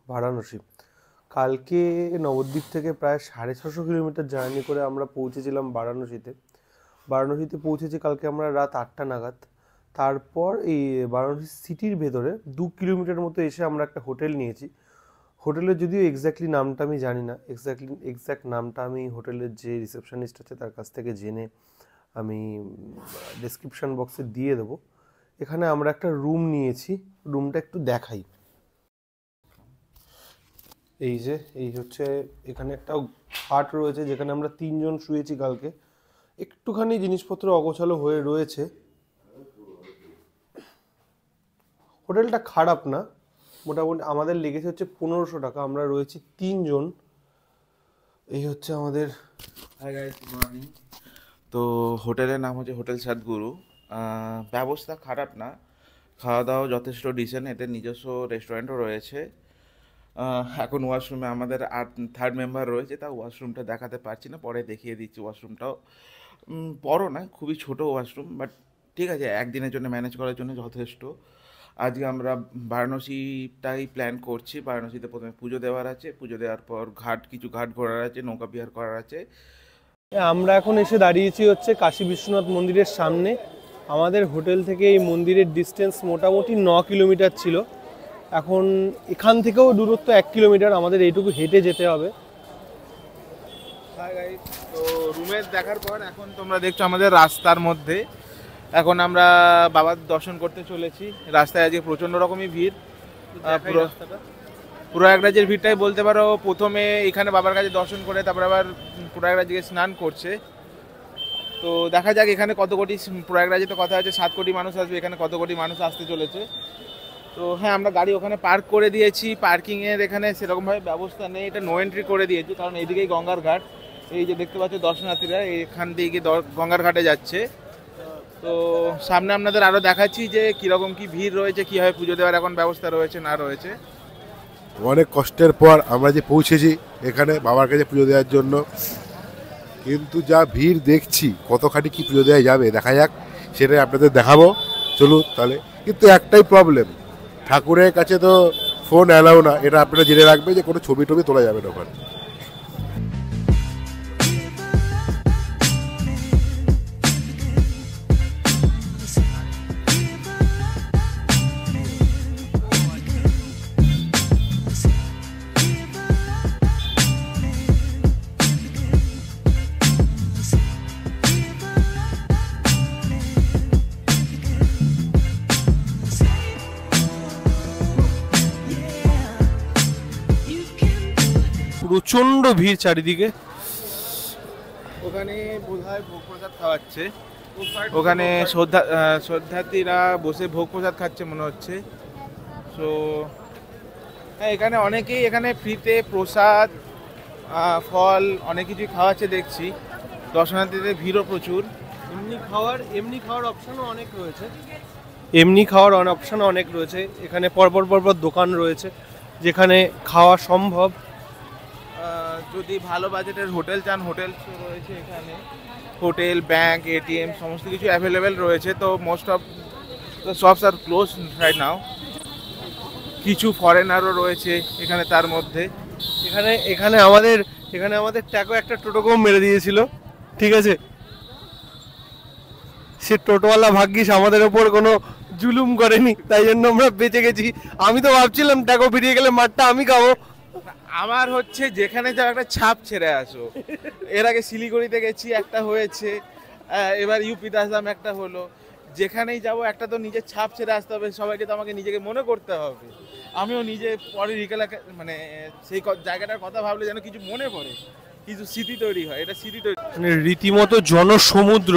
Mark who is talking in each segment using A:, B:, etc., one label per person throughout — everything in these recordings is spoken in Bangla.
A: বারাণসী। কালকে নবদ্বীপ থেকে প্রায় 650 কিলোমিটার জার্নি করে আমরা পৌঁছেছিলাম বারাণসীতে। পৌঁছেছি কালকে আমরা রাত 8টা নাগাদ। তারপর এই বারাণসী সিটির ভেতরে 2 কিলোমিটার মতো এসে আমরা একটা হোটেল নিয়েছি। হোটেলের যদিও এক্স্যাক্টলি নামটা আমি জানি না, এক্স্যাক্ট নামটা আমি হোটেলের যে রিসেপশনিস্ট আছে তার কাছ থেকে জেনে আমি ডেসক্রিপশন বক্সে দিয়ে দেবো। এখানে আমরা একটা রুম নিয়েছি, রুমটা একটু দেখাই। এই হচ্ছে এখানে একটা খাট রয়েছে যেখানে আমরা 3 জন শুয়েছি কালকে। একটুখানি জিনিসপত্র অগোছালো হয়ে রয়েছে। হোটেলটা খারাপ না, মোটামুটি আমাদের লেগেছে হচ্ছে 1500 টাকা। আমরা রয়েছি 3 জন। এই হচ্ছে আমাদের।
B: Hi guys, good morning. তো হোটেলের নাম হচ্ছে হোটেল সাতগুরু। ব্যবস্থা খারাপ না, খাওয়া দাওয়া যথেষ্ট ডিসেন্ট। এদের নিজস্ব রেস্টুরেন্টও রয়েছে। এখন ওয়াশরুমে আমাদের 3rd মেম্বার রয়েছে, তা ওয়াশরুমটা দেখাতে পারছি না, পরে দেখিয়ে দিচ্ছি। ওয়াশরুমটাও বড় না, খুবই ছোট ওয়াশরুম, বাট ঠিক আছে, একদিনের জন্য ম্যানেজ করার জন্য যথেষ্ট। আজকে আমরা বারাণসীটাই প্ল্যান করছি। বারাণসীতে প্রথমে পুজো দেওয়ার আছে, পুজো দেওয়ার পর কিছু ঘাট ঘোরার আছে, নৌকা বিহার করার আছে।
A: আমরা এখন এসে দাঁড়িয়েছি হচ্ছে কাশী বিশ্বনাথ মন্দিরের সামনে। আমাদের হোটেল থেকে এই মন্দিরের ডিস্টেন্স মোটামুটি 9 কিলোমিটার ছিল। এখন এখান থেকেও দূরত্ব 1 কিলোমিটার, আমাদের এইটুকু হেঁটে যেতে হবে।
B: তো রুমের দেখার পর এখন তোমরা দেখছো আমাদের রাস্তার মধ্যে। এখন আমরা বাবার দর্শন করতে চলেছি। রাস্তায় আজকে প্রচণ্ড রকমই ভিড়, প্রয়াগরাজের ভিড়টাই বলতে পারো। প্রথমে এখানে বাবার কাছে দর্শন করে তারপর আবার প্রয়াগরাজে স্নান করছে। তো দেখা যাক এখানে কত কোটি, প্রয়াগরাজে তো কথা আছে 7 কোটি মানুষ আসবে, এখানে কত কোটি মানুষ আসতে চলেছে। তো হ্যাঁ, আমরা গাড়ি ওখানে পার্ক করে দিয়েছি। পার্কিংয়ের এখানে সেরকমভাবে ব্যবস্থা নেই, এটা নো এন্ট্রি করে দিয়েছি, কারণ এইদিকেই গঙ্গার ঘাট। এই যে দেখতে পাচ্ছ দর্শনার্থীরা এখান দিয়ে গঙ্গার ঘাটে যাচ্ছে। তো সামনে আপনাদের আরও দেখাচ্ছি যে কীরকম কী ভিড় রয়েছে, কীভাবে পুজো দেওয়ার এখন ব্যবস্থা রয়েছে না রয়েছে।
C: অনেক কষ্টের পর আমরা যে পৌঁছেছি এখানে বাবার কাছে পুজো দেওয়ার জন্য, কিন্তু যা ভিড় দেখছি, কতখানি কি পুজো দেওয়া যাবে দেখা যাক, সেটাই আপনাদের দেখাবো। চলুন তাহলে। কিন্তু একটাই প্রবলেম, ঠাকুরের কাছে তো ফোন অ্যালাউ না, এটা আপনারা জেনে রাখবে যে কোনো ছবি টবি তোলা যাবে না ওখানে।
A: প্রচন্ড ভিড় চারিদিকে।
B: ওখানে বোধহয় ভোগ প্রসাদ খাওয়াচ্ছে, ওখানে শ্রদ্ধার্থীরা বসে ভোগ প্রসাদ খাচ্ছে মনে হচ্ছে। তো হ্যাঁ, এখানে অনেকেই এখানে ফ্রিতে প্রসাদ, ফল অনেক কিছুই খাওয়াচ্ছে দেখছি। দর্শনার্থীদের ভিড়ও প্রচুর।
A: এমনি খাওয়ার অপশনও অনেক রয়েছে। এখানে পরপর দোকান রয়েছে যেখানে খাওয়া সম্ভব।
B: যদি ভালো বাজেটের হোটেল চান, হোটেল রয়েছে এখানে। হোটেল, ব্যাংক, এটিএম সমস্ত কিছু অ্যাভেলেবেল রয়েছে। তো most of the shops are close right now. কিছু ফরেনারও রয়েছে এখানে তার মধ্যে।
A: এখানে আমাদের ট্যাকো একটা টোটোকেও মেরে দিয়েছিল, ঠিক আছে। সে টোটোওয়ালা ভাগ্যিস আমাদের ওপর কোনো জুলুম করেনি, তাই জন্য আমরা বেঁচে গেছি। আমি তো ভাবছিলাম ট্যাকো বেরিয়ে গেলে মারটা আমি খাবো।
B: আমার হচ্ছে যেখানে যাও একটা ছাপ ছেড়ে আসো। এর আগে শিলিগুড়িতে গেছি, একটা হয়েছে, এবার ইউপিতে আসলাম, একটা হলো। যেখানেই যাবো একটা তো নিজের ছাপ ছেড়ে আসতে হবে, সবাইকে তো আমাকে নিজেকে মনে করতে হবে। আমিও নিজে পরে মানে সেই জায়গাটার কথা ভাবলে যেন কিছু মনে পড়ে, কিছু স্মৃতি তৈরি হয়। এটা স্মৃতি তৈরি,
A: মানে রীতিমতো জনসমুদ্র।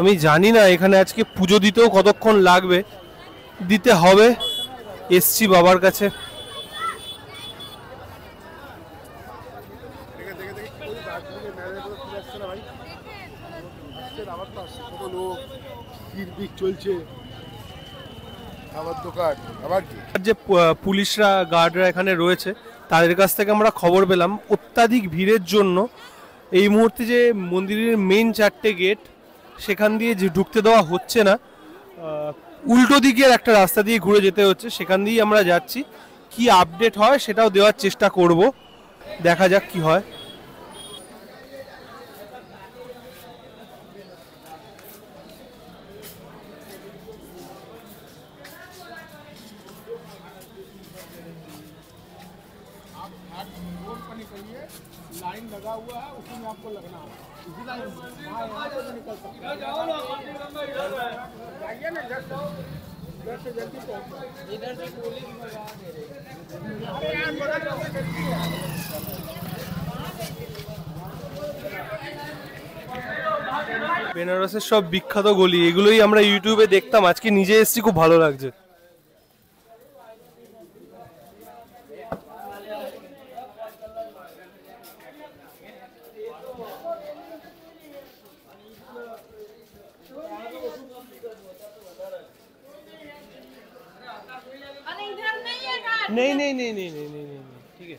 A: আমি জানি না এখানে আজকে পুজো দিতেও কতক্ষণ লাগবে, দিতে হবে। এসছি বাবার কাছে।
C: চলছে খাবার দোকান। আবার কি
A: যে পুলিশরা গার্ডরা এখানে রয়েছে তাদের কাছ থেকে আমরা খবর পেলাম অত্যাধিক ভিড়ের জন্য এই মুহূর্তে যে মন্দিরের মেইন 4টে গেট সেখান দিয়ে যে ঢুকতে দেওয়া হচ্ছে না, উল্টো দিকের একটা রাস্তা দিয়ে ঘুরে যেতে হচ্ছে, সেখান দিয়েই আমরা যাচ্ছি। কি আপডেট হয় সেটাও দেওয়ার চেষ্টা করব, দেখা যাক কি হয়।
C: लाइन लगा हुआ है, उसी में आपको लगना है। इसी लाइन निकल सकते जाइए ना, इधर से जल्दी इधर से पुलिस लगा दे रही
A: বেনারসের সব বিখ্যাত গলি এগুলোই আমরা ইউটিউবে দেখতাম, আজকে নিজে এসেছি, খুব ভালো লাগছে। नहीं नहीं नहीं नहीं नहीं नहीं नहीं ठीक है।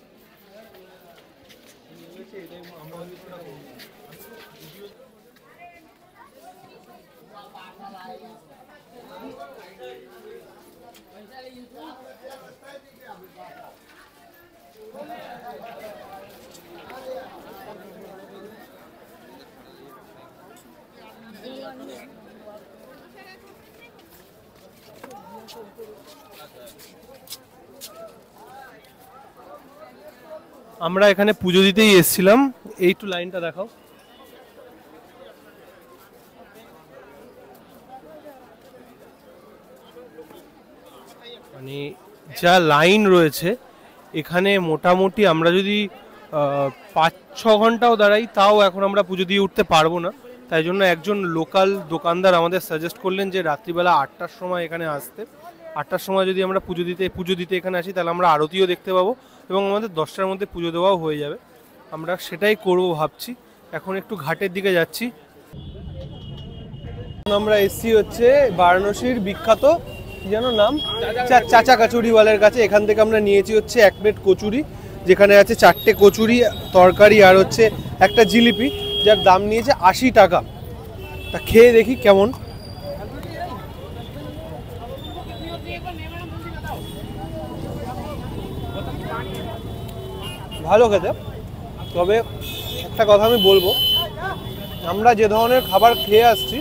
A: আমরা এখানে পুজো দিতেই এসেছিলাম। এই একটু লাইনটা দেখাও। মানে যা লাইন রয়েছে এখানে মোটামুটি আমরা যদি 5-6 ঘন্টাও দাঁড়াই তাও এখন আমরা পুজো দিয়ে উঠতে পারবো না। তাই জন্য একজন লোকাল দোকানদার আমাদের সাজেস্ট করলেন যে রাত্রিবেলা 8টার সময় এখানে আসতে। 8টার সময় যদি আমরা পুজো দিতে এখানে আসি তাহলে আমরা আরতিও দেখতে পাবো এবং আমাদের 10টার মধ্যে পুজো দেওয়াও হয়ে যাবে। আমরা সেটাই করব ভাবছি। এখন একটু ঘাটের দিকে যাচ্ছি। আমরা এসছি হচ্ছে বারাণসীর বিখ্যাত যেন নাম চাচা কচুরিওয়ালার কাছে। এখান থেকে আমরা নিয়েছি হচ্ছে 1 প্লেট কচুরি, যেখানে আছে 4টে কচুরি, তরকারি আর হচ্ছে একটা জিলিপি, যার দাম নিয়েছে 80 টাকা। তা খেয়ে দেখি কেমন। ভালো খেতে, তবে একটা কথা আমি বলবো, আমরা যে ধরনের খাবার খেয়ে আসছি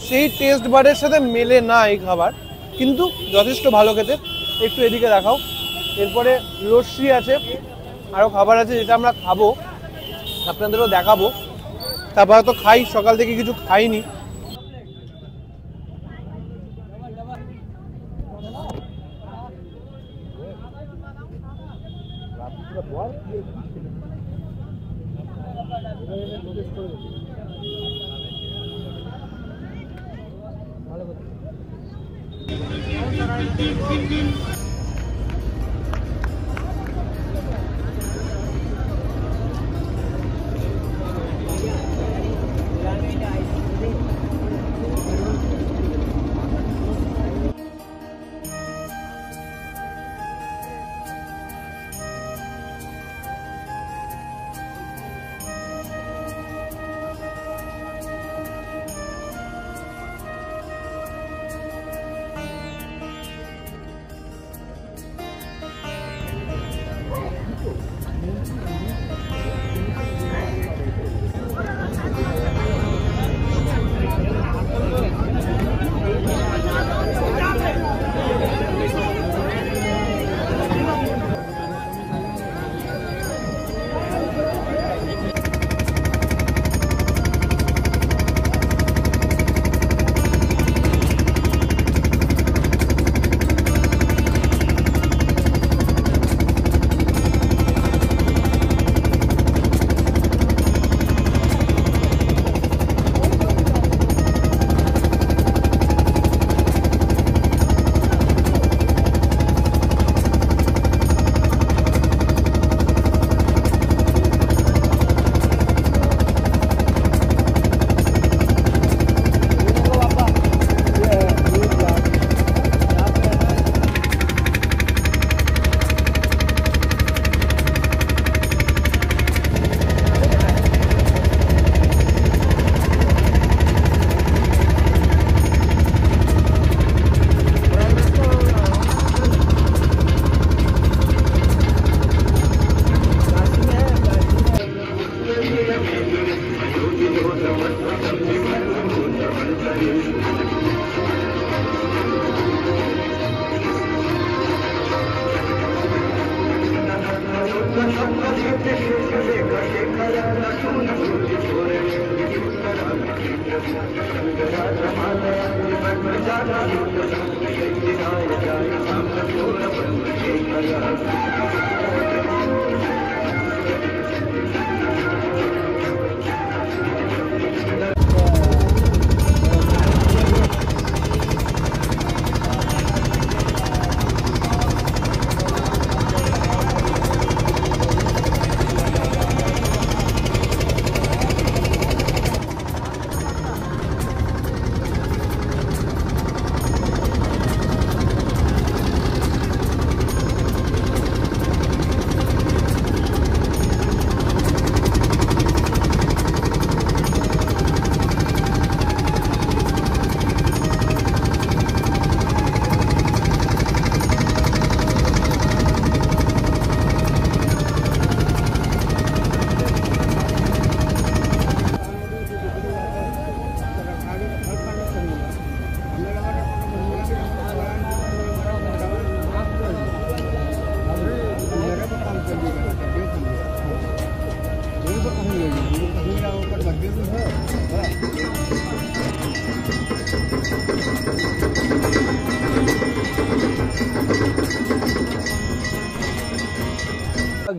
A: সেই টেস্ট বারের সাথে মেলে না এই খাবার, কিন্তু যথেষ্ট ভালো খেতে। একটু এদিকে দেখাও। এরপরে লস্যি আছে, আরও খাবার আছে যেটা আমরা খাবো, আপনাদেরও দেখাবো। তারপরে তো খাই, সকাল থেকে কিছু খাইনি।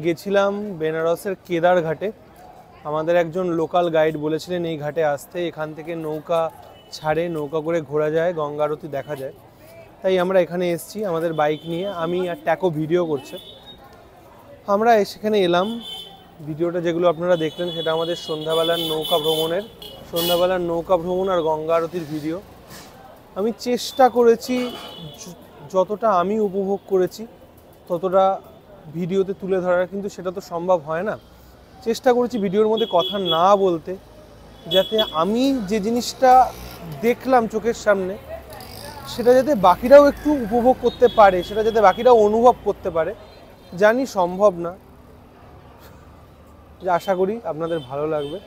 A: গেছিলাম বেনারসের কেদার ঘাটে। আমাদের একজন লোকাল গাইড বলেছিলেন এই ঘাটে আসতে, এখান থেকে নৌকা ছাড়ে, নৌকা করে ঘোরা যায়, গঙ্গা আরতি দেখা যায়। তাই আমরা এখানে এসেছি আমাদের বাইক নিয়ে, আমি আর ট্যাকো ভিডিও করছে। আমরা সেখানে এলাম। ভিডিওটা যেগুলো আপনারা দেখলেন সেটা আমাদের সন্ধ্যাবেলার নৌকা ভ্রমণ আর গঙ্গা আরতির ভিডিও। আমি চেষ্টা করেছি যতটা আমি উপভোগ করেছি ততটা ভিডিওতে তুলে ধরার, কিন্তু সেটা তো সম্ভব হয় না। চেষ্টা করেছি ভিডিওর মধ্যে কথা না বলতে, যাতে আমি যে জিনিসটা দেখলাম চোখের সামনে সেটা যাতে বাকিরাও একটু উপভোগ করতে পারে, সেটা যাতে বাকিরাও অনুভব করতে পারে। জানি সম্ভব না, আশা করি আপনাদের ভালো লাগবে।